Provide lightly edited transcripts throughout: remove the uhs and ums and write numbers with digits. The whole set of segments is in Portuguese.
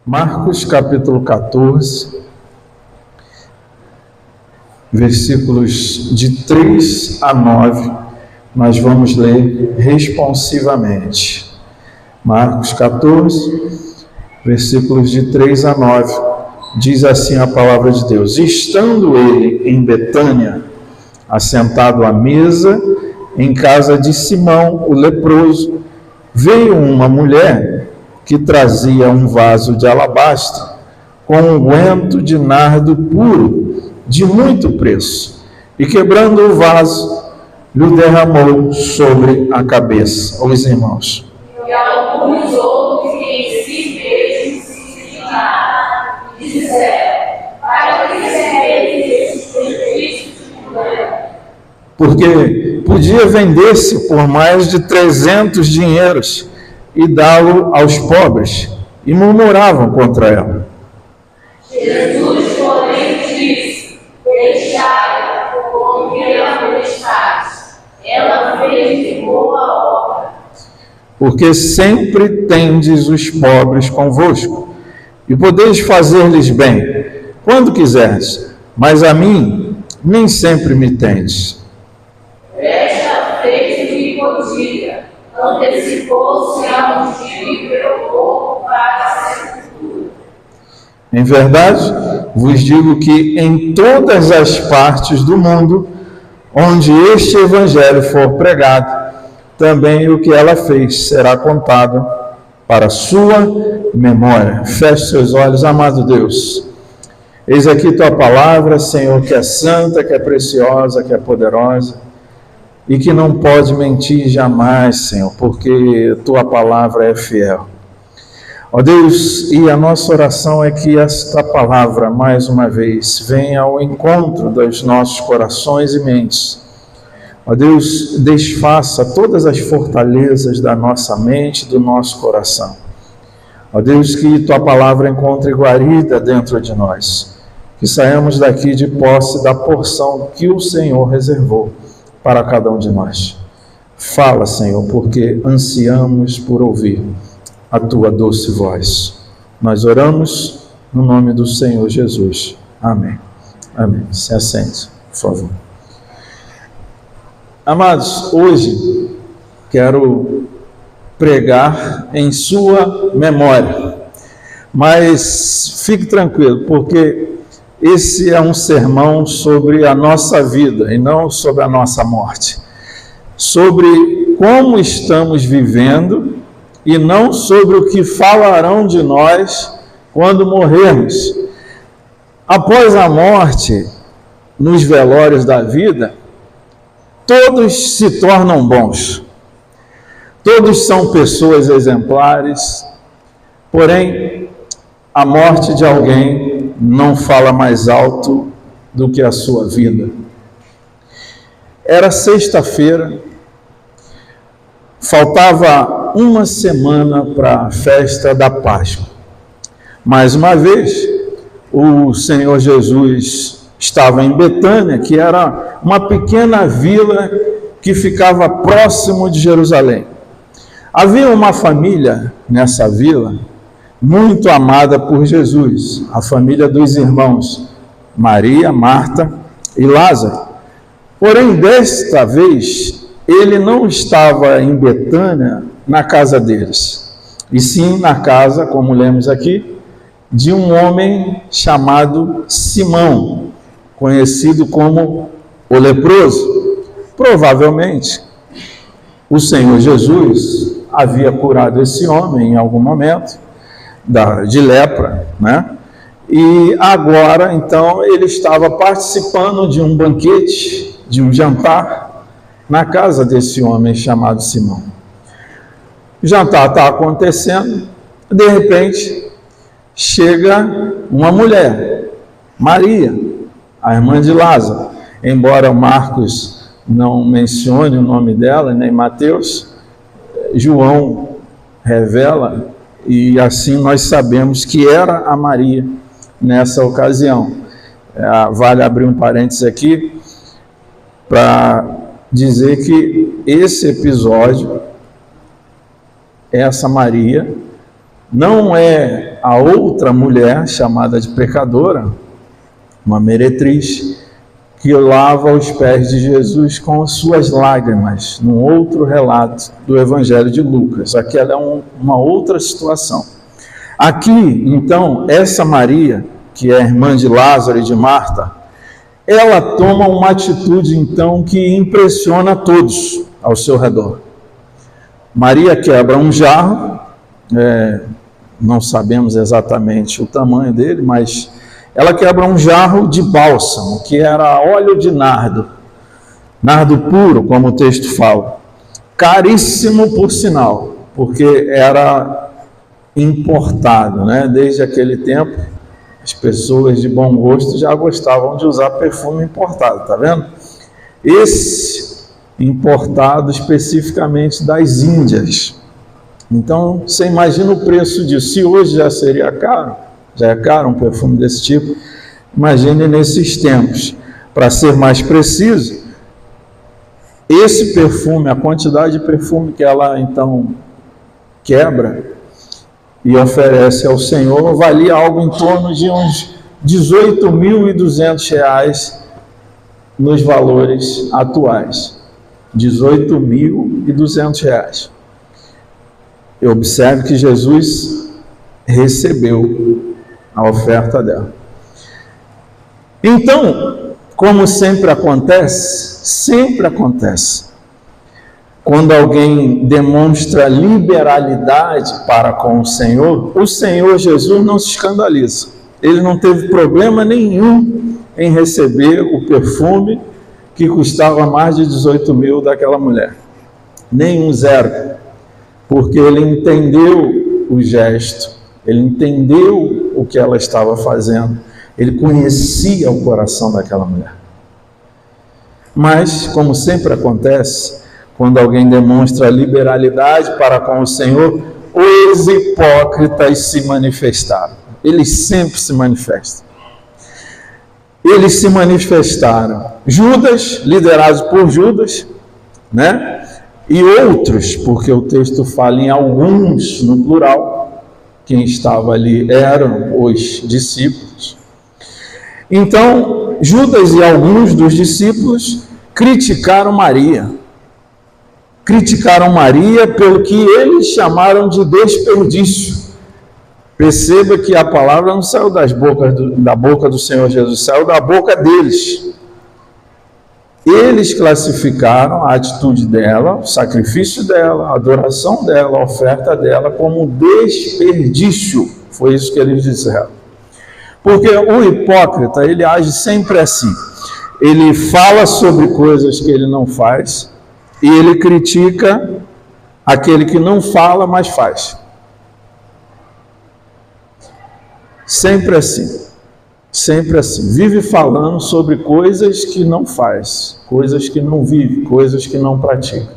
Marcos capítulo 14, versículos de 3 a 9, nós vamos ler responsivamente. Marcos 14, versículos de 3 a 9, diz assim a palavra de Deus: Estando ele em Betânia, assentado à mesa, em casa de Simão, o leproso, veio uma mulher que trazia um vaso de alabastro com unguento de nardo puro, de muito preço, e quebrando o vaso, lhe derramou sobre a cabeça. Os irmãos. E alguns outros que em si mesmos se indignaram e disseram: para que recebeis esses benefícios de mulher? Porque podia vender-se por mais de 300 dinheiros e dá-lo aos pobres, e murmuravam contra ela. Jesus, porém, disse: deixai-a, porque ela molestais. Ela fez de boa obra. Porque sempre tendes os pobres convosco, e podeis fazer-lhes bem, quando quiserdes, mas a mim nem sempre me tendes. Esta fez o que podia, antecipou-se a ungir meu corpo para a sepultura. Em verdade, vos digo que em todas as partes do mundo, onde este evangelho for pregado, também o que ela fez será contado para sua memória. Feche seus olhos, amado Deus. Eis aqui tua palavra, Senhor, que é santa, que é preciosa, que é poderosa e que não pode mentir jamais, Senhor, porque tua palavra é fiel. Ó Deus, e a nossa oração é que esta palavra, mais uma vez, venha ao encontro dos nossos corações e mentes. Ó Deus, desfaça todas as fortalezas da nossa mente, do nosso coração. Ó Deus, que tua palavra encontre guarida dentro de nós, que saímos daqui de posse da porção que o Senhor reservou para cada um de nós. Fala, Senhor, porque ansiamos por ouvir a tua doce voz. Nós oramos no nome do Senhor Jesus. Amém. Amém. Se assente, por favor. Amados, hoje quero pregar em sua memória, mas fique tranquilo, porque esse é um sermão sobre a nossa vida e não sobre a nossa morte, sobre como estamos vivendo e não sobre o que falarão de nós quando morrermos. Após a morte, nos velórios da vida, todos se tornam bons, todos são pessoas exemplares, porém, a morte de alguém não fala mais alto do que a sua vida. Era sexta-feira, faltava uma semana para a festa da Páscoa. Mais uma vez, o Senhor Jesus estava em Betânia, que era uma pequena vila que ficava próximo de Jerusalém. Havia uma família nessa vila muito amada por Jesus, a família dos irmãos Maria, Marta e Lázaro. Porém, desta vez, ele não estava em Betânia, na casa deles, e sim na casa, como lemos aqui, de um homem chamado Simão, conhecido como o leproso. Provavelmente, o Senhor Jesus havia curado esse homem em algum momento de lepra, né? E agora, então, ele estava participando de um banquete, de um jantar, na casa desse homem chamado Simão. O jantar está acontecendo, de repente, chega uma mulher, Maria, a irmã de Lázaro. Embora Marcos não mencione o nome dela, nem Mateus, João revela, e assim nós sabemos que era a Maria nessa ocasião. Vale abrir um parênteses aqui para dizer que esse episódio, essa Maria, não é a outra mulher chamada de pecadora, uma meretriz, que lava os pés de Jesus com as suas lágrimas, num outro relato do Evangelho de Lucas. Aquela é uma outra situação. Aqui, então, essa Maria, que é irmã de Lázaro e de Marta, ela toma uma atitude, então, que impressiona todos ao seu redor. Maria quebra um jarro, não sabemos exatamente o tamanho dele, mas ela quebra um jarro de bálsamo, que era óleo de nardo puro, como o texto fala, caríssimo por sinal, porque era importado, né? Desde aquele tempo, as pessoas de bom gosto já gostavam de usar perfume importado, tá vendo? Esse importado especificamente das Índias. Então, você imagina o preço disso. Se hoje já seria caro, já é caro um perfume desse tipo, imagine nesses tempos. Para ser mais preciso, esse perfume, a quantidade de perfume que ela então quebra e oferece ao Senhor, valia algo em torno de uns R$18.200 nos valores atuais. R$18.200. Observe que Jesus recebeu a oferta dela. Então, como sempre acontece, quando alguém demonstra liberalidade para com o Senhor Jesus não se escandaliza. Ele não teve problema nenhum em receber o perfume que custava mais de 18 mil daquela mulher. Nenhum, zero. Porque ele entendeu o gesto, ele entendeu o que ela estava fazendo, ele conhecia o coração daquela mulher. Mas, como sempre acontece, quando alguém demonstra liberalidade para com o Senhor, os hipócritas se manifestaram. Eles sempre se manifestam. Eles se manifestaram. Judas, liderados por Judas, né? E outros, porque o texto fala em alguns no plural, quem estava ali eram os discípulos. Então, Judas e alguns dos discípulos criticaram Maria. Criticaram Maria pelo que eles chamaram de desperdício. Perceba que a palavra não saiu da boca do Senhor Jesus, saiu da boca deles. Eles classificaram a atitude dela, o sacrifício dela, a adoração dela, a oferta dela como desperdício. Foi isso que eles disseram. Porque o hipócrita, ele age sempre assim. Ele fala sobre coisas que ele não faz e ele critica aquele que não fala, mas faz. Sempre assim. Sempre assim, vive falando sobre coisas que não faz, coisas que não vive, coisas que não pratica.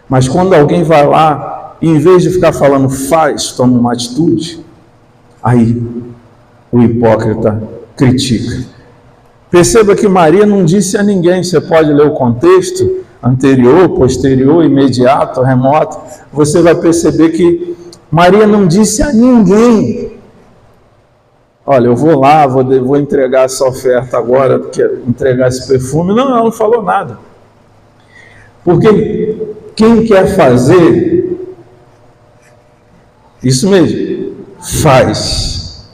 Mas quando alguém vai lá, em vez de ficar falando faz, toma uma atitude, aí o hipócrita critica. Perceba que Maria não disse a ninguém, você pode ler o contexto anterior, posterior, imediato, remoto, você vai perceber que Maria não disse a ninguém. Olha, eu vou lá, vou entregar essa oferta agora, entregar esse perfume. Não, ela não falou nada. Porque quem quer fazer, isso mesmo, faz.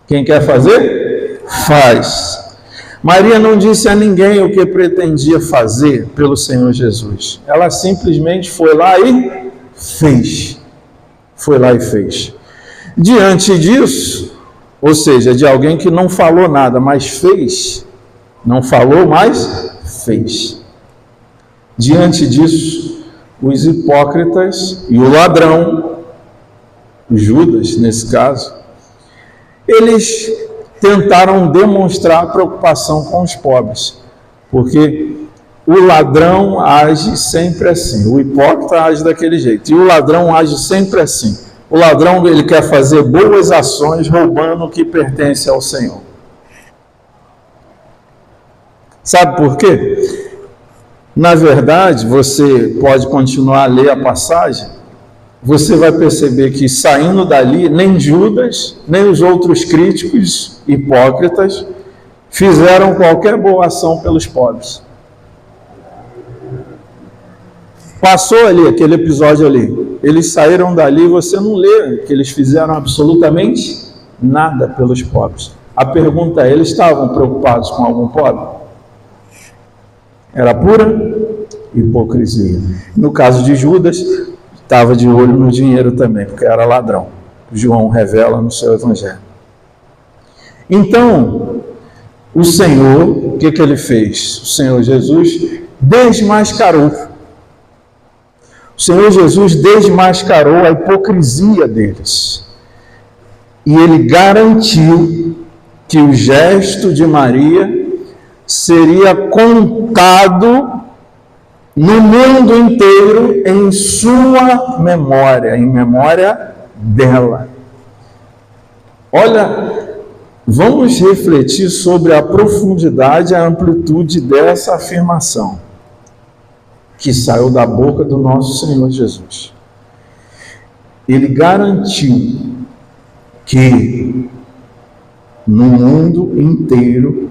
Quem quer fazer, faz. Maria não disse a ninguém o que pretendia fazer pelo Senhor Jesus. Ela simplesmente foi lá e fez. Foi lá e fez. Diante disso, ou seja, de alguém que não falou nada, mas fez. Não falou, mas fez. Diante disso, os hipócritas e o ladrão, Judas nesse caso, eles tentaram demonstrar preocupação com os pobres. Porque o ladrão age sempre assim, o hipócrita age daquele jeito, e o ladrão age sempre assim. O ladrão, ele quer fazer boas ações roubando o que pertence ao Senhor. Sabe por quê? Na verdade, você pode continuar a ler a passagem, você vai perceber que saindo dali, nem Judas, nem os outros críticos hipócritas fizeram qualquer boa ação pelos pobres. Passou ali, aquele episódio ali, eles saíram dali e você não lê que eles fizeram absolutamente nada pelos pobres. A pergunta é, eles estavam preocupados com algum pobre? Era pura hipocrisia. No caso de Judas, estava de olho no dinheiro também, porque era ladrão. João revela no seu evangelho. Então, o Senhor, o que ele fez? O Senhor Jesus desmascarou. O Senhor Jesus desmascarou a hipocrisia deles. E ele garantiu que o gesto de Maria seria contado no mundo inteiro em sua memória, em memória dela. Olha, vamos refletir sobre a profundidade e a amplitude dessa afirmação que saiu da boca do nosso Senhor Jesus. Ele garantiu que no mundo inteiro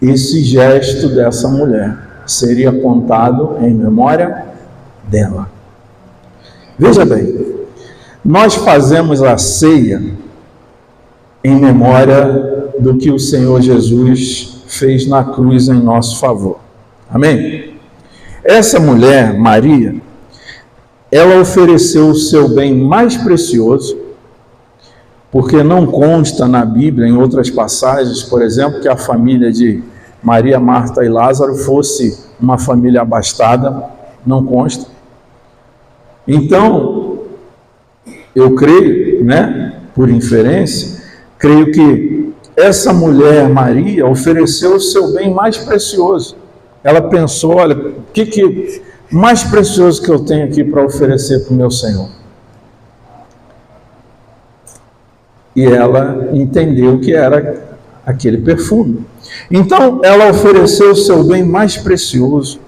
esse gesto dessa mulher seria contado em memória dela. Veja bem, nós fazemos a ceia em memória do que o Senhor Jesus fez na cruz em nosso favor. Amém? Essa mulher, Maria, ela ofereceu o seu bem mais precioso, porque não consta na Bíblia, em outras passagens, por exemplo, que a família de Maria, Marta e Lázaro fosse uma família abastada, não consta. Então, eu creio, por inferência, creio que essa mulher, Maria, ofereceu o seu bem mais precioso. Ela pensou, olha, o que mais precioso que eu tenho aqui para oferecer para o meu Senhor? E ela entendeu que era aquele perfume. Então, ela ofereceu o seu bem mais precioso.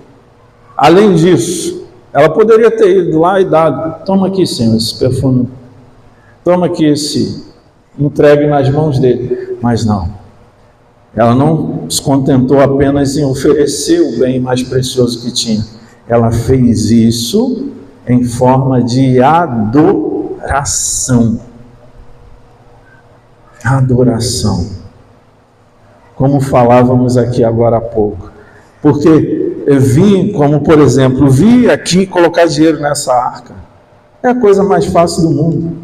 Além disso, ela poderia ter ido lá e dado, toma aqui, Senhor, esse perfume. Toma aqui entregue nas mãos dele. Mas não. Ela não se contentou apenas em oferecer o bem mais precioso que tinha. Ela fez isso em forma de adoração. Adoração. Como falávamos aqui agora há pouco. Porque eu vi, como por exemplo, vi aqui colocar dinheiro nessa arca. É a coisa mais fácil do mundo.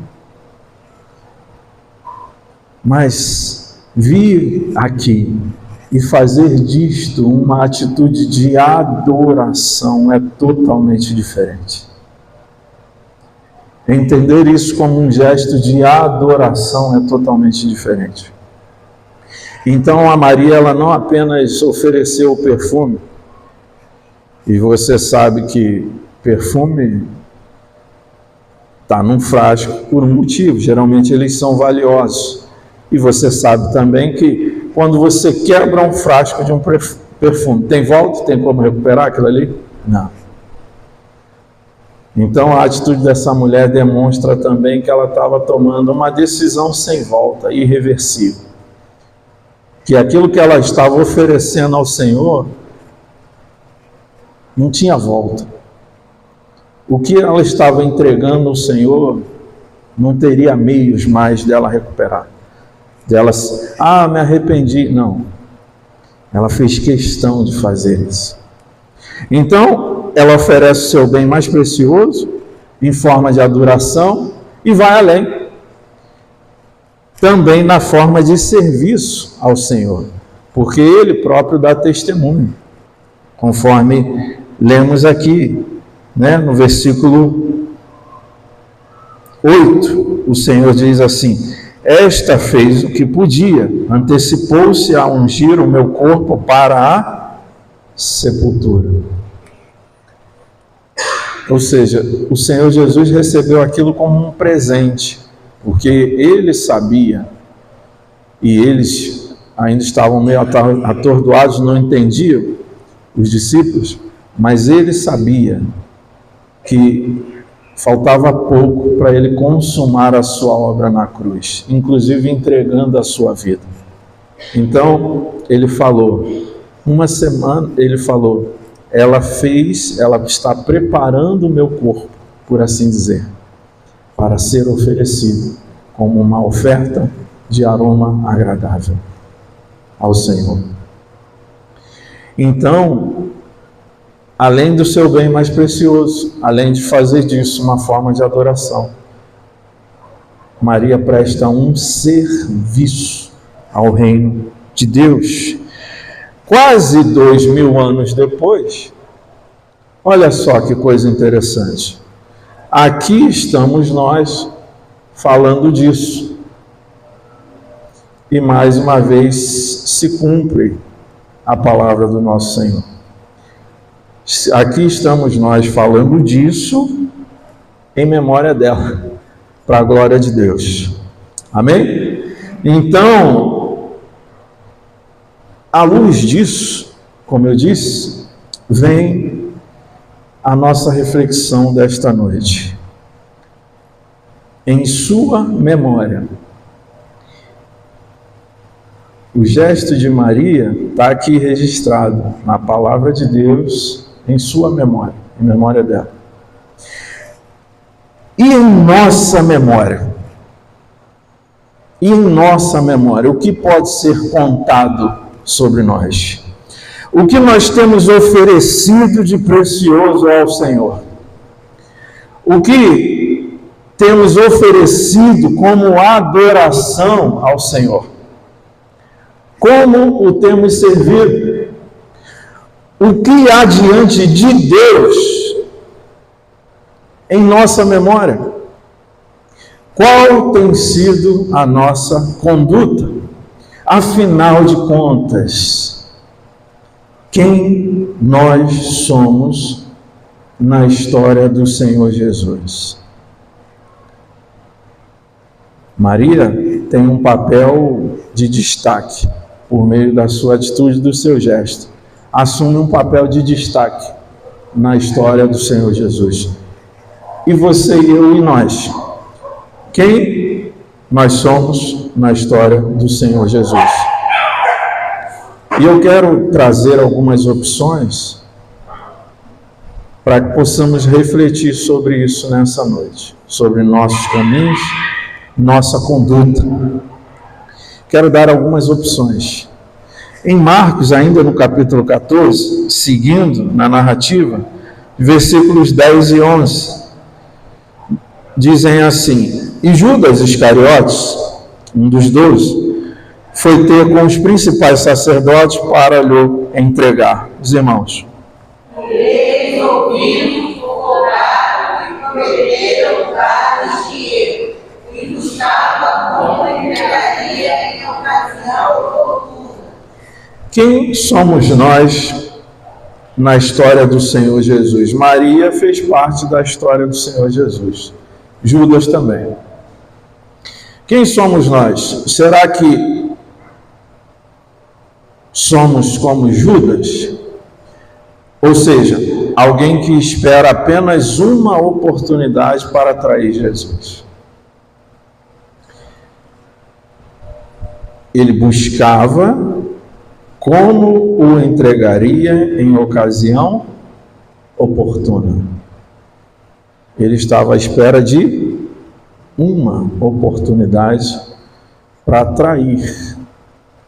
Mas vir aqui e fazer disto uma atitude de adoração é totalmente diferente. Entender isso como um gesto de adoração é totalmente diferente. Então a Maria, ela não apenas ofereceu o perfume, e você sabe que perfume está num frasco por um motivo, geralmente eles são valiosos. E você sabe também que quando você quebra um frasco de um perfume, tem volta? Tem como recuperar aquilo ali? Não. Então a atitude dessa mulher demonstra também que ela estava tomando uma decisão sem volta, irreversível. Que aquilo que ela estava oferecendo ao Senhor não tinha volta. O que ela estava entregando ao Senhor não teria meios mais dela recuperar. Delas, me arrependi. Não. Ela fez questão de fazer isso. Então, ela oferece o seu bem mais precioso em forma de adoração e vai além. Também na forma de serviço ao Senhor, porque Ele próprio dá testemunho. Conforme lemos aqui, no versículo 8, o Senhor diz assim: esta fez o que podia, antecipou-se a ungir o meu corpo para a sepultura. Ou seja, o Senhor Jesus recebeu aquilo como um presente, porque Ele sabia, e eles ainda estavam meio atordoados, não entendiam, os discípulos, mas Ele sabia que Faltava pouco para ele consumar a sua obra na cruz, inclusive entregando a sua vida. Então, ele falou, ela está preparando o meu corpo, por assim dizer, para ser oferecido como uma oferta de aroma agradável ao Senhor. Então, além do seu bem mais precioso, além de fazer disso uma forma de adoração, Maria presta um serviço ao reino de Deus. Quase 2000 anos depois, olha só que coisa interessante. Aqui estamos nós falando disso. E mais uma vez se cumpre a palavra do nosso Senhor. Aqui estamos nós falando disso em memória dela, para a glória de Deus. Amém? Então, à luz disso, como eu disse, vem a nossa reflexão desta noite. Em sua memória. O gesto de Maria está aqui registrado na palavra de Deus, em sua memória, em memória dela. E em nossa memória? E em nossa memória, o que pode ser contado sobre nós? O que nós temos oferecido de precioso ao Senhor? O que temos oferecido como adoração ao Senhor? Como o temos servido? O que há diante de Deus em nossa memória? Qual tem sido a nossa conduta? Afinal de contas, quem nós somos na história do Senhor Jesus? Maria tem um papel de destaque por meio da sua atitude e do seu gesto. Assume um papel de destaque na história do Senhor Jesus. E você, eu e nós? Quem nós somos na história do Senhor Jesus? E eu quero trazer algumas opções para que possamos refletir sobre isso nessa noite, sobre nossos caminhos, nossa conduta. Quero dar algumas opções. Em Marcos, ainda no capítulo 14, seguindo na narrativa, versículos 10 e 11, dizem assim: E Judas Iscariotes, um dos 12, foi ter com os principais sacerdotes para lhe entregar. Os irmãos. Eles ouviram fofocar e prometeram dar dinheiro, e buscava como entregaria em ocasião oportuna. Quem somos nós na história do Senhor Jesus? Maria fez parte da história do Senhor Jesus. Judas também. Quem somos nós? Será que somos como Judas? Ou seja, alguém que espera apenas uma oportunidade para atrair Jesus. Ele buscava como o entregaria em ocasião oportuna. Ele estava à espera de uma oportunidade para atrair,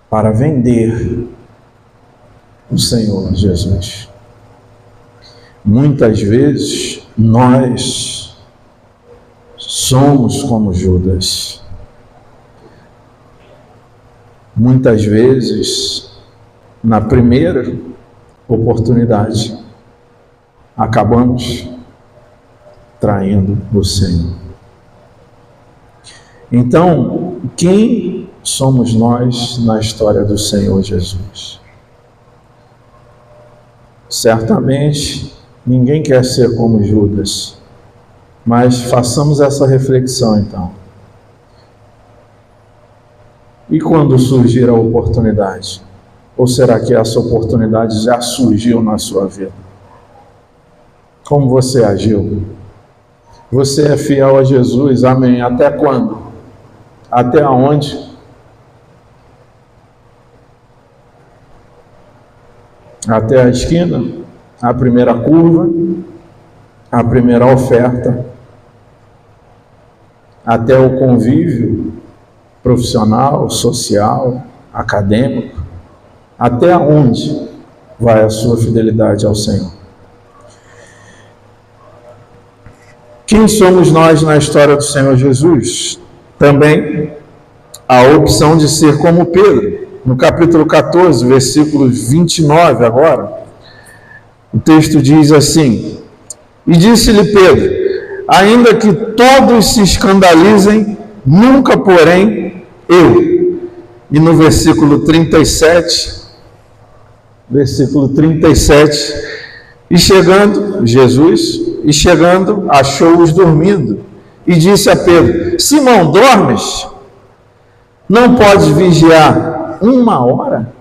para vender o Senhor Jesus. Muitas vezes nós somos como Judas. Muitas vezes, na primeira oportunidade, acabamos traindo o Senhor. Então, quem somos nós na história do Senhor Jesus? Certamente, ninguém quer ser como Judas, mas façamos essa reflexão então. E quando surgir a oportunidade? Ou será que essa oportunidade já surgiu na sua vida? Como você agiu? Você é fiel a Jesus, amém. Até quando? Até aonde? Até a esquina, a primeira curva, a primeira oferta, até o convívio profissional, social, acadêmico. Até onde vai a sua fidelidade ao Senhor? Quem somos nós na história do Senhor Jesus? Também a opção de ser como Pedro. No capítulo 14, versículo 29 agora, o texto diz assim: E disse-lhe Pedro, ainda que todos se escandalizem, nunca porém eu. E no versículo 37, e chegando, achou-os dormindo, e disse a Pedro, Simão, dormes? Não podes vigiar 1 hora?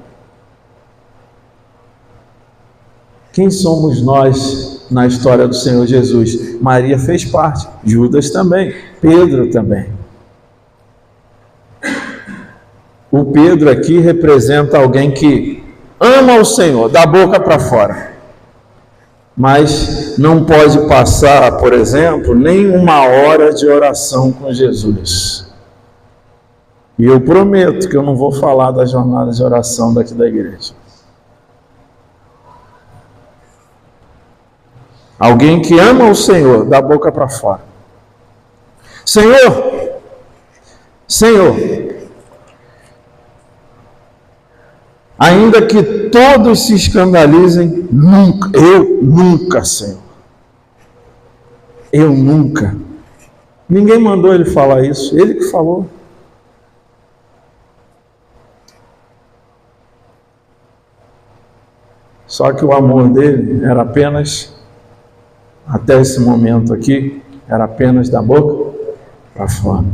Quem somos nós na história do Senhor Jesus? Maria fez parte, Judas também, Pedro também. O Pedro aqui representa alguém que ama o Senhor, da boca para fora, mas não pode passar, por exemplo, nem 1 hora de oração com Jesus. E eu prometo que eu não vou falar da jornada de oração daqui da igreja. Alguém que ama o Senhor, da boca para fora. Senhor, ainda que todos se escandalizem, nunca, Senhor. Eu nunca. Ninguém mandou ele falar isso, ele que falou. Só que o amor dele era apenas, até esse momento aqui, era apenas da boca para fora.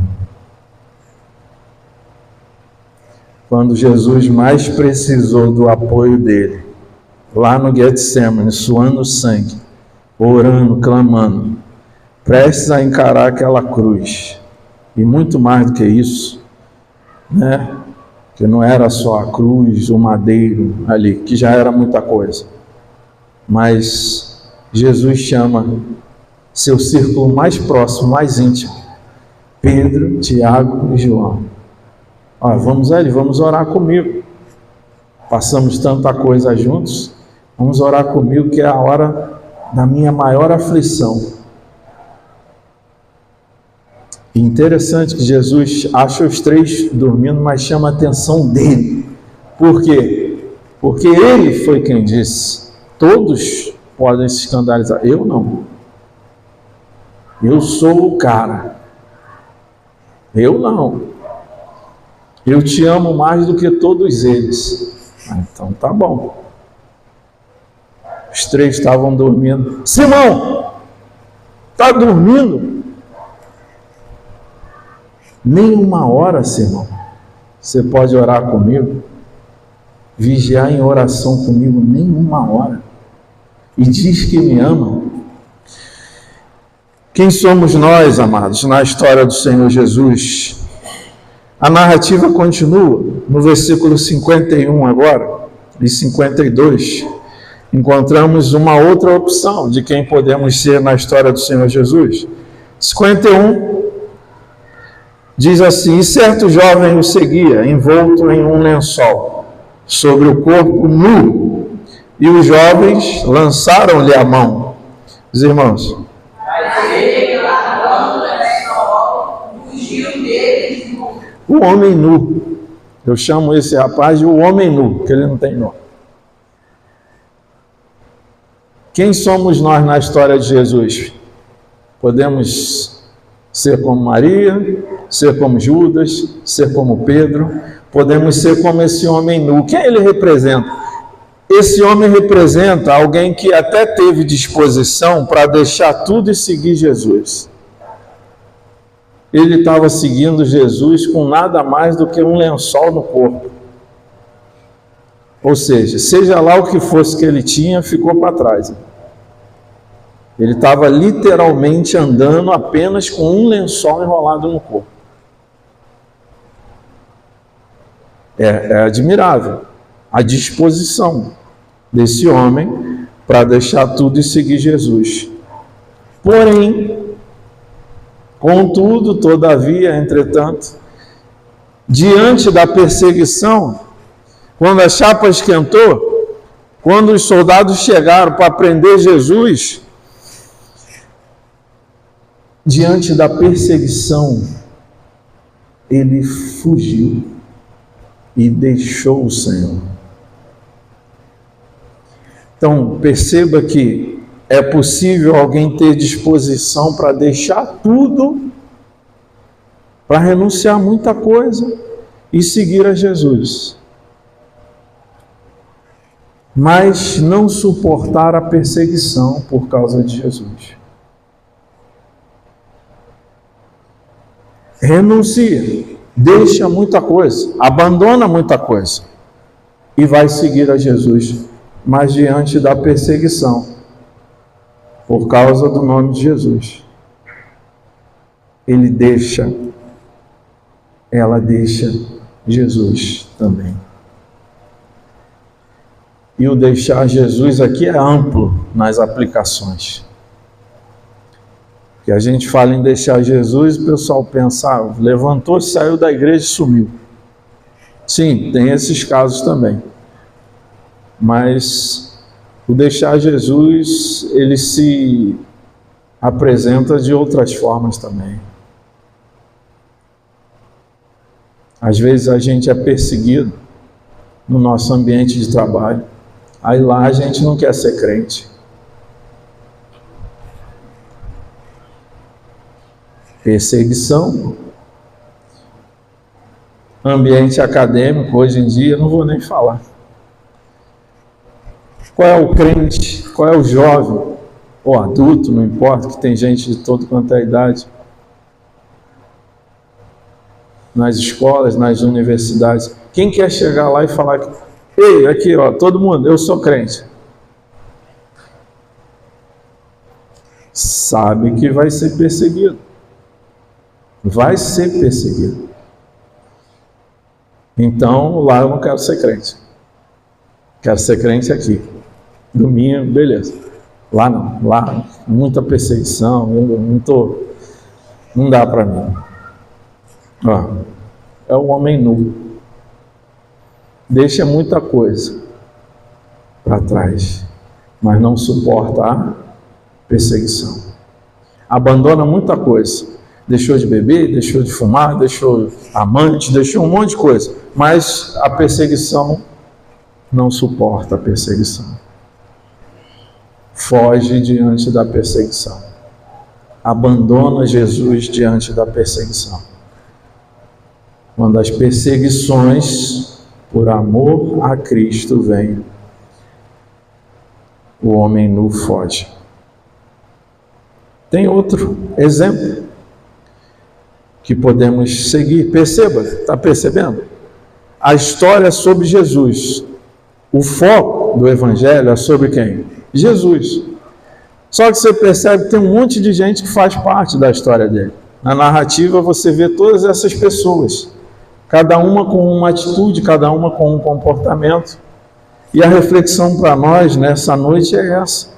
Quando Jesus mais precisou do apoio dele, lá no Getsemane, suando sangue, orando, clamando, prestes a encarar aquela cruz, e muito mais do que isso, né? Que não era só a cruz, o madeiro ali, que já era muita coisa, mas Jesus chama seu círculo mais próximo, mais íntimo, Pedro, Tiago e João. Vamos ali, vamos orar comigo. Passamos tanta coisa juntos, vamos orar comigo que é a hora da minha maior aflição. E interessante que Jesus acha os 3 dormindo, mas chama a atenção dele. Por quê? Porque ele foi quem disse, todos podem se escandalizar, eu não. Eu sou o cara. Eu não. Eu te amo mais do que todos eles. Então tá bom. Os 3 estavam dormindo. Simão, está dormindo? Nem 1 hora, Simão. Você pode orar comigo? Vigiar em oração comigo nem 1 hora. E diz que me ama. Quem somos nós, amados, na história do Senhor Jesus? A narrativa continua no versículo 51 agora, e 52. Encontramos uma outra opção de quem podemos ser na história do Senhor Jesus. 51 diz assim, e certo jovem o seguia, envolto em um lençol, sobre o corpo nu, e os jovens lançaram-lhe a mão. Os irmãos, o homem nu. Eu chamo esse rapaz de o homem nu, porque ele não tem nome. Quem somos nós na história de Jesus? Podemos ser como Maria, ser como Judas, ser como Pedro, podemos ser como esse homem nu. Quem ele representa? Esse homem representa alguém que até teve disposição para deixar tudo e seguir Jesus. Ele estava seguindo Jesus com nada mais do que um lençol no corpo. Ou seja lá o que fosse que ele tinha, ficou para trás. Ele estava literalmente andando apenas com um lençol enrolado no corpo. É admirável a disposição desse homem para deixar tudo e seguir Jesus. Porém, contudo, todavia, entretanto, diante da perseguição, quando a chapa esquentou, quando os soldados chegaram para prender Jesus, diante da perseguição, ele fugiu e deixou o Senhor. Então, perceba que é possível alguém ter disposição para deixar tudo, para renunciar a muita coisa e seguir a Jesus, mas não suportar a perseguição por causa de Jesus. Renuncia, deixa muita coisa, abandona muita coisa e vai seguir a Jesus, mas diante da perseguição, por causa do nome de Jesus, ela deixa Jesus também. E o deixar Jesus aqui é amplo nas aplicações. Que a gente fala em deixar Jesus, o pessoal pensa, levantou, saiu da igreja e sumiu. Sim, tem esses casos também. Mas o deixar Jesus, ele se apresenta de outras formas também. Às vezes a gente é perseguido no nosso ambiente de trabalho. Aí lá a gente não quer ser crente. Perseguição. Ambiente acadêmico, hoje em dia, não vou nem falar. Qual é o crente? Qual é o jovem? Ou adulto, não importa, que tem gente de todo quanto é idade. Nas escolas, nas universidades. Quem quer chegar lá e falar que, ei, aqui ó, todo mundo, eu sou crente. Sabe que vai ser perseguido. Vai ser perseguido. Então, lá eu não quero ser crente. Quero ser crente aqui. Domingo, beleza. Lá não. Lá, muita perseguição. Não dá para mim. Ó, é o homem nu. Deixa muita coisa para trás, mas não suporta a perseguição. Abandona muita coisa. Deixou de beber, deixou de fumar, deixou amante, deixou um monte de coisa. Mas a perseguição, não suporta a perseguição. Foge diante da perseguição. Abandona Jesus diante da perseguição. Quando as perseguições, por amor a Cristo, vêm, o homem nu foge. Tem outro exemplo que podemos seguir. Perceba, está percebendo? A história é sobre Jesus. O foco do Evangelho é sobre quem? Jesus. Só que você percebe que tem um monte de gente que faz parte da história dele. Na narrativa você vê todas essas pessoas, cada uma com uma atitude, cada uma com um comportamento. E a reflexão para nós nessa noite é essa.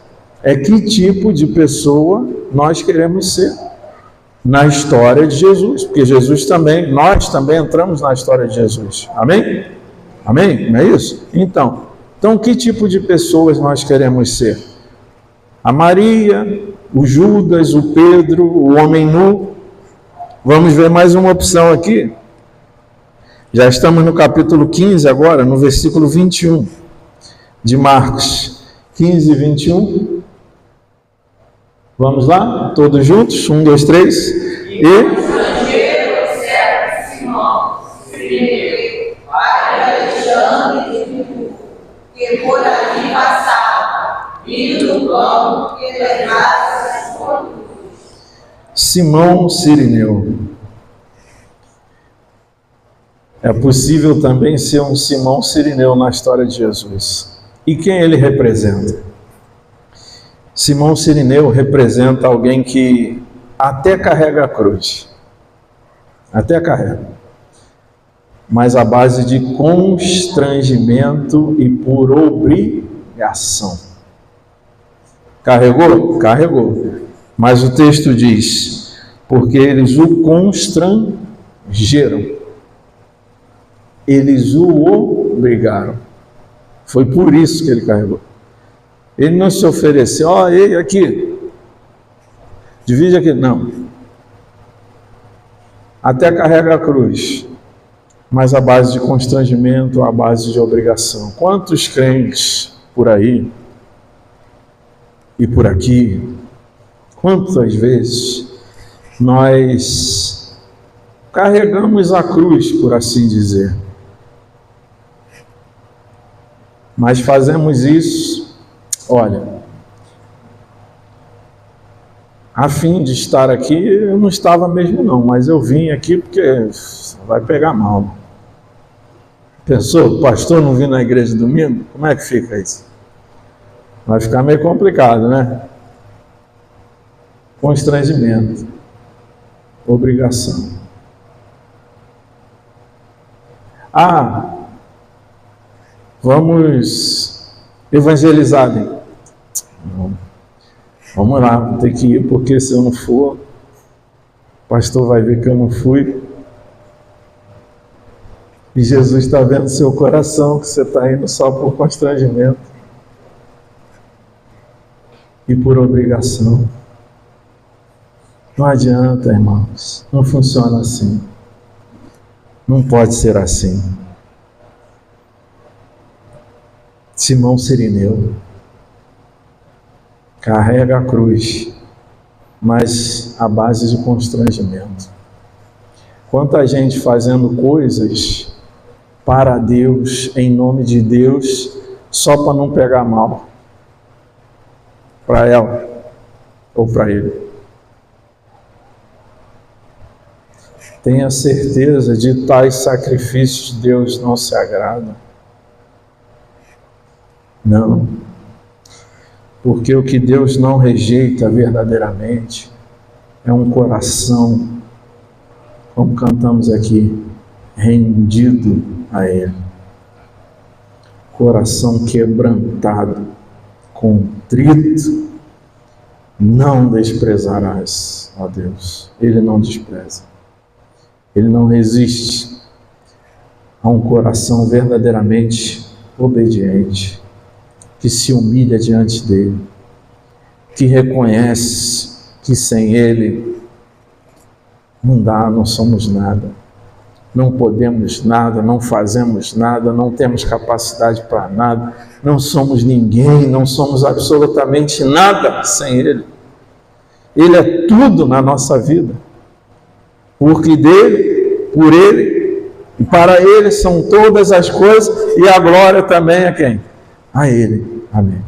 É que tipo de pessoa nós queremos ser na história de Jesus, porque Jesus também, nós também entramos na história de Jesus. Amém? Amém? Não é isso? Então, que tipo de pessoas nós queremos ser? A Maria, o Judas, o Pedro, o homem nu. Vamos ver mais uma opção aqui. Já estamos no capítulo 15 agora, no versículo 21 de Marcos 15, 21. Vamos lá? Todos juntos? 1, 2, 3. E Simão, primeiro, para Alexandre, que por ali passava, indo no campo que levava as condutas. Simão Cirineu. É possível também ser um Simão Cirineu na história de Jesus. E quem ele representa? Simão Sirineu representa alguém que até carrega a cruz. Até carrega. Mas à base de constrangimento e por obrigação. Carregou? Carregou. Mas o texto diz, porque eles o constrangeram. Eles o obrigaram. Foi por isso que ele carregou. Ele não se ofereceu, ele aqui, divide aqui, não. Até carrega a cruz, mas a base de constrangimento, a base de obrigação. Quantos crentes por aí e por aqui, quantas vezes nós carregamos a cruz, por assim dizer, mas fazemos isso, olha, a fim de estar aqui, eu não estava mesmo não, mas eu vim aqui porque vai pegar mal. Pensou, o pastor não vir na igreja domingo? Como é que fica isso? Vai ficar meio complicado, né? Constrangimento, obrigação. Vamos evangelizar, né? Vamos lá, vou ter que ir, porque se eu não for, o pastor vai ver que eu não fui. E Jesus está vendo seu coração, que você está indo só por constrangimento e por obrigação. Não adianta, irmãos, não funciona assim. Não pode ser assim. Simão Sirineu carrega a cruz, mas à base de constrangimento. Quanta gente fazendo coisas para Deus, em nome de Deus, só para não pegar mal para ela ou para ele. Tenha certeza de tais sacrifícios Deus não se agrada. Não. Porque o que Deus não rejeita verdadeiramente é um coração, como cantamos aqui, rendido a Ele. Coração quebrantado, contrito, não desprezarás, ó Deus. Ele não despreza. Ele não resiste a um coração verdadeiramente obediente, que se humilha diante dele, que reconhece que sem ele não dá, não somos nada, não podemos nada, não fazemos nada, não temos capacidade para nada, não somos ninguém, não somos absolutamente nada sem ele. Ele é tudo na nossa vida, porque dele, por ele e para ele são todas as coisas, e a glória também é quem? A ele. Amém.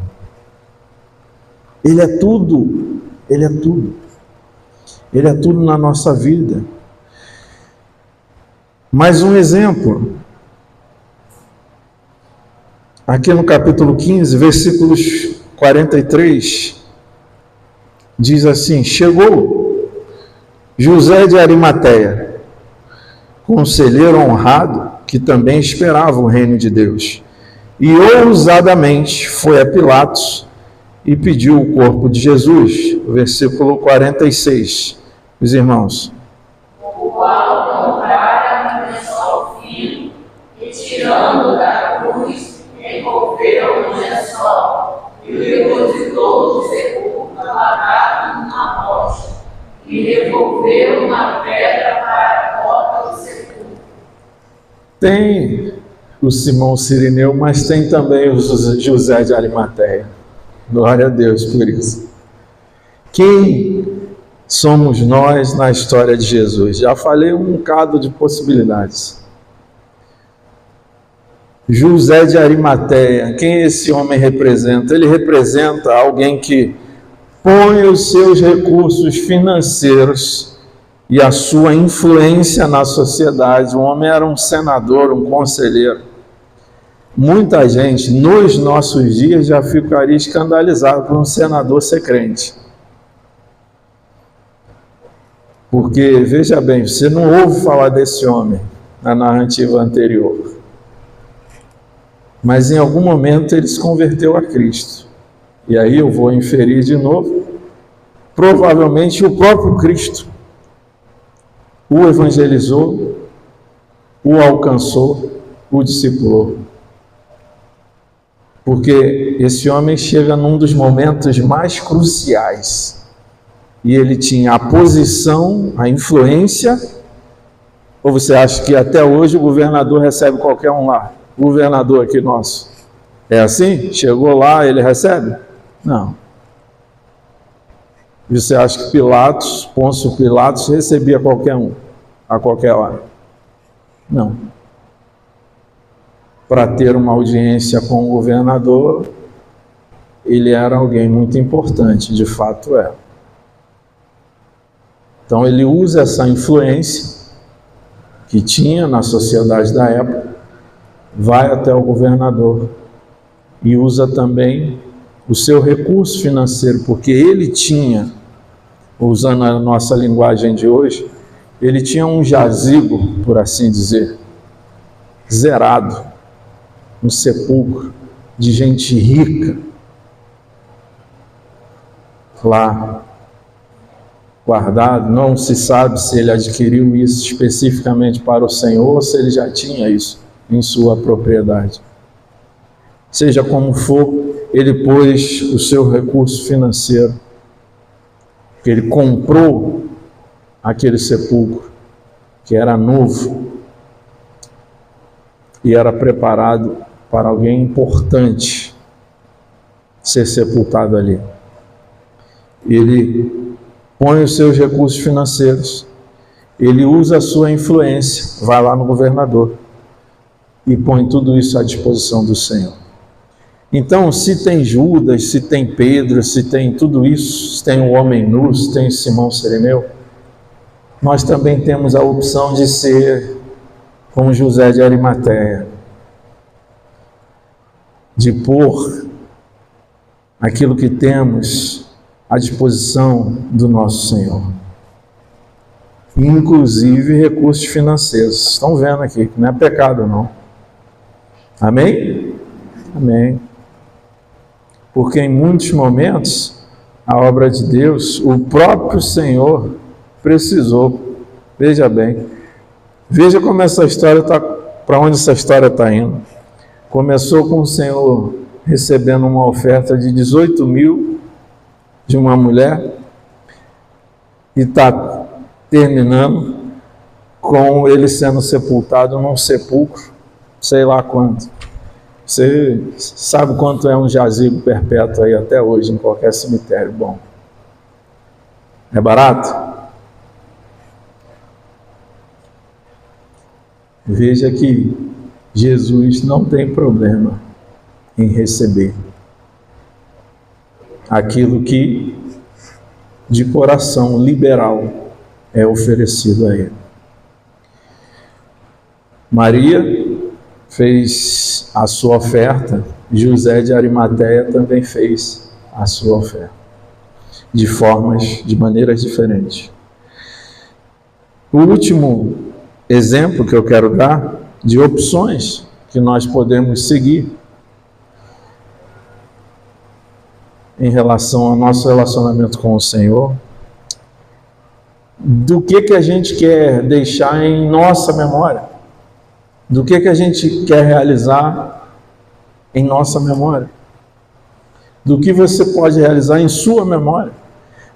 Ele é tudo. Ele é tudo. Ele é tudo na nossa vida. Mais um exemplo. Aqui no capítulo 15, versículos 43, diz assim: chegou José de Arimateia, conselheiro honrado, que também esperava o reino de Deus, e ousadamente foi a Pilatos e pediu o corpo de Jesus. Versículo 46, os irmãos. O qual comprara um lençol fino, e tirando da cruz, envolveu no lençol, e o depositou no sepulcro lavado na rocha, e revolveu uma pedra para a porta do sepulcro. Tem o Simão Sirineu, mas tem também o José de Arimateia. Glória a Deus por isso. Quem somos nós na história de Jesus? Já falei um bocado de possibilidades. José de Arimateia, quem esse homem representa? Ele representa alguém que põe os seus recursos financeiros e a sua influência na sociedade. O homem era um senador, um conselheiro. muita gente nos nossos dias já ficaria escandalizado por um senador ser crente. Porque, veja bem, você não ouve falar desse homem na narrativa anterior. Mas em algum momento ele se converteu a Cristo. E aí eu vou inferir de novo, provavelmente o próprio Cristo o evangelizou, o alcançou, o discipulou. Porque esse homem chega num dos momentos mais cruciais. E ele tinha a posição, a influência. Ou você acha que até hoje o governador recebe qualquer um lá? O governador aqui nosso. É assim? Chegou lá, ele recebe? Não. E você acha que Pilatos, Pôncio Pilatos, recebia qualquer um, a qualquer hora? Não. Para ter uma audiência com o governador, ele era alguém muito importante, de fato é. Então ele usa essa influência que tinha na sociedade da época, vai até o governador e usa também o seu recurso financeiro, porque ele tinha, usando a nossa linguagem de hoje, ele tinha um jazigo, por assim dizer, zerado, um sepulcro de gente rica lá guardado. Não se sabe se ele adquiriu isso especificamente para o Senhor ou se ele já tinha isso em sua propriedade. Seja como for, ele pôs o seu recurso financeiro, que ele comprou aquele sepulcro, que era novo e era preparado para alguém importante ser sepultado ali. Ele põe os seus recursos financeiros, ele usa a sua influência, vai lá no governador e põe tudo isso à disposição do Senhor. Então, se tem Judas, se tem Pedro, se tem tudo isso, se tem o homem nu, se tem Simão Cireneu, nós também temos a opção de ser como José de Arimateia, de pôr aquilo que temos à disposição do nosso Senhor, inclusive recursos financeiros. Estão vendo aqui que não é pecado não. Amém? Amém. Porque em muitos momentos a obra de Deus, o próprio Senhor precisou. Veja bem, veja como essa história está, para onde essa história está indo. Começou com o Senhor recebendo uma oferta de 18 mil de uma mulher e está terminando com ele sendo sepultado num sepulcro, sei lá quanto. Você sabe quanto é um jazigo perpétuo aí até hoje em qualquer cemitério bom? É barato? Veja que Jesus não tem problema em receber aquilo que de coração liberal é oferecido a ele. Maria fez a sua oferta, José de Arimateia também fez a sua oferta, de maneiras diferentes. O último exemplo que eu quero dar de opções que nós podemos seguir em relação ao nosso relacionamento com o Senhor, do que a gente quer deixar em nossa memória, do que a gente quer realizar em nossa memória, do que você pode realizar em sua memória.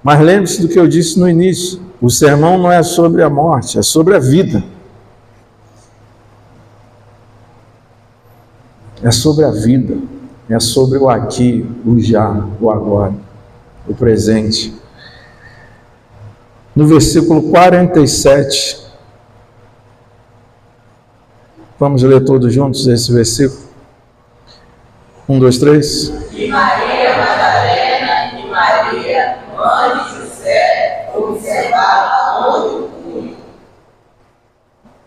Mas lembre-se do que eu disse no início, o sermão não é sobre a morte, é sobre a vida. É sobre a vida, é sobre o aqui, o já, o agora, o presente. No versículo 47, vamos ler todos juntos esse versículo? 1, 2, 3. E Maria Madalena e Maria, mãe de José, observavam onde o punho.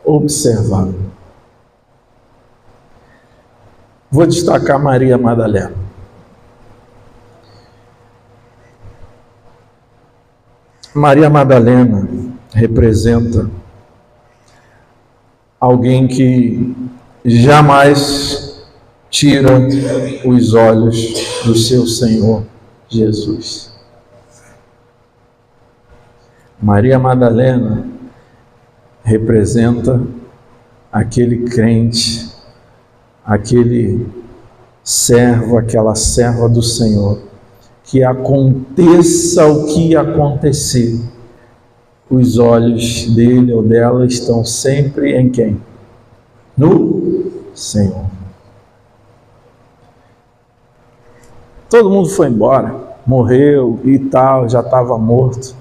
Observavam. Vou destacar Maria Madalena. Maria Madalena representa alguém que jamais tira os olhos do seu Senhor Jesus. Maria Madalena representa aquele crente, aquele servo, aquela serva do Senhor, que aconteça o que acontecer, os olhos dele ou dela estão sempre em quem? No Senhor. Todo mundo foi embora, morreu e tal, já estava morto.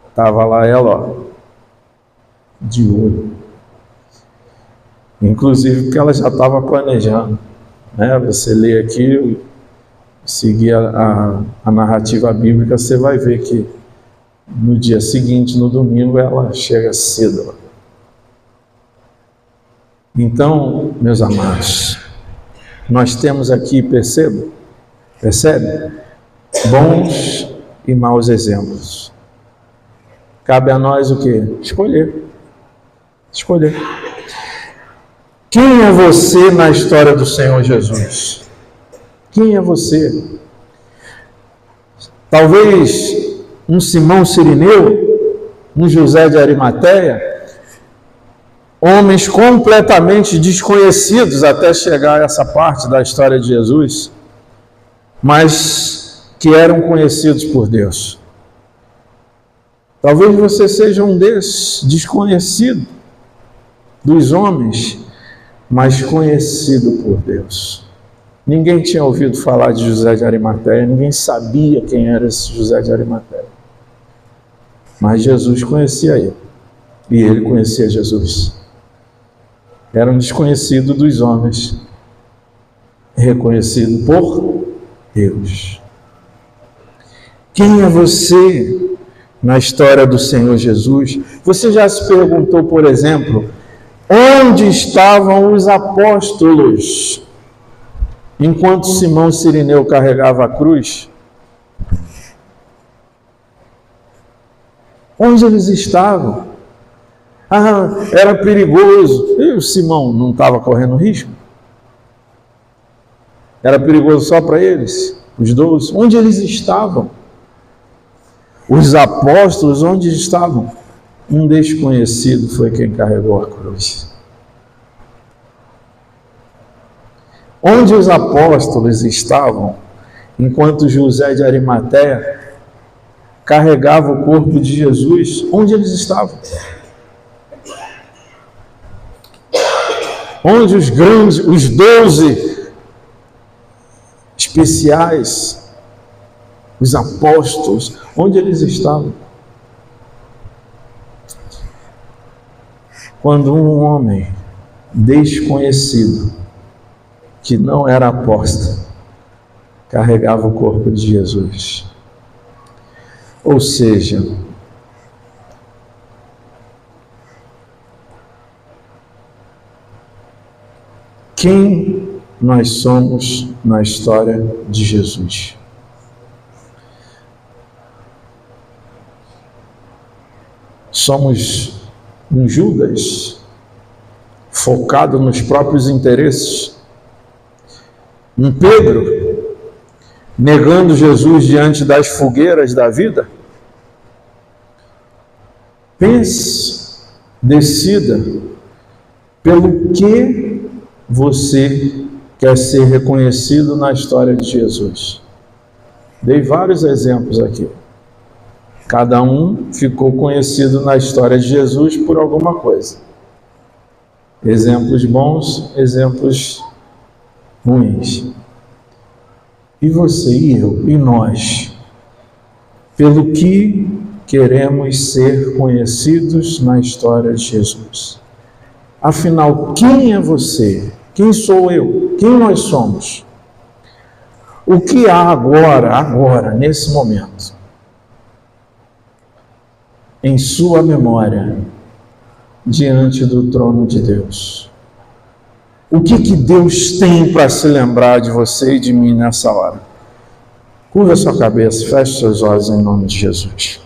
Estava lá ela, ó, de olho. Inclusive porque ela já estava planejando, né? Você lê aqui, seguir a narrativa bíblica, você vai ver que no dia seguinte, no domingo, ela chega cedo lá. Então, meus amados, nós temos aqui, percebe? Bons e maus exemplos. Cabe a nós o quê? Escolher. Quem é você na história do Senhor Jesus? Quem é você? Talvez um Simão Cirineu, um José de Arimateia, homens completamente desconhecidos até chegar a essa parte da história de Jesus, mas que eram conhecidos por Deus. Talvez você seja um desses, desconhecido dos homens, mas conhecido por Deus. Ninguém tinha ouvido falar de José de Arimateia, ninguém sabia quem era esse José de Arimateia. Mas Jesus conhecia ele, e ele conhecia Jesus. Era um desconhecido dos homens, reconhecido por Deus. Quem é você na história do Senhor Jesus? Você já se perguntou, por exemplo, onde estavam os apóstolos enquanto Simão Cirineu carregava a cruz? Onde eles estavam? Era perigoso. E o Simão não estava correndo risco? Era perigoso só para eles, os 12? Onde eles estavam? Os apóstolos, onde estavam? Um desconhecido foi quem carregou a cruz. Onde os apóstolos estavam enquanto José de Arimateia carregava o corpo de Jesus? Onde eles estavam? Onde os grandes, os 12 especiais, os apóstolos, onde eles estavam? Quando um homem desconhecido, que não era apóstolo, carregava o corpo de Jesus. Ou seja, quem nós somos na história de Jesus? Somos um Judas focado nos próprios interesses? Um Pedro negando Jesus diante das fogueiras da vida? Pense, decida pelo que você quer ser reconhecido na história de Jesus. Dei vários exemplos aqui. Cada um ficou conhecido na história de Jesus por alguma coisa. Exemplos bons, exemplos ruins. E você, e eu, e nós, pelo que queremos ser conhecidos na história de Jesus? Afinal, quem é você? Quem sou eu? Quem nós somos? O que há agora, nesse momento, em sua memória, diante do trono de Deus? O que Deus tem para se lembrar de você e de mim nessa hora? Curva sua cabeça, feche seus olhos em nome de Jesus.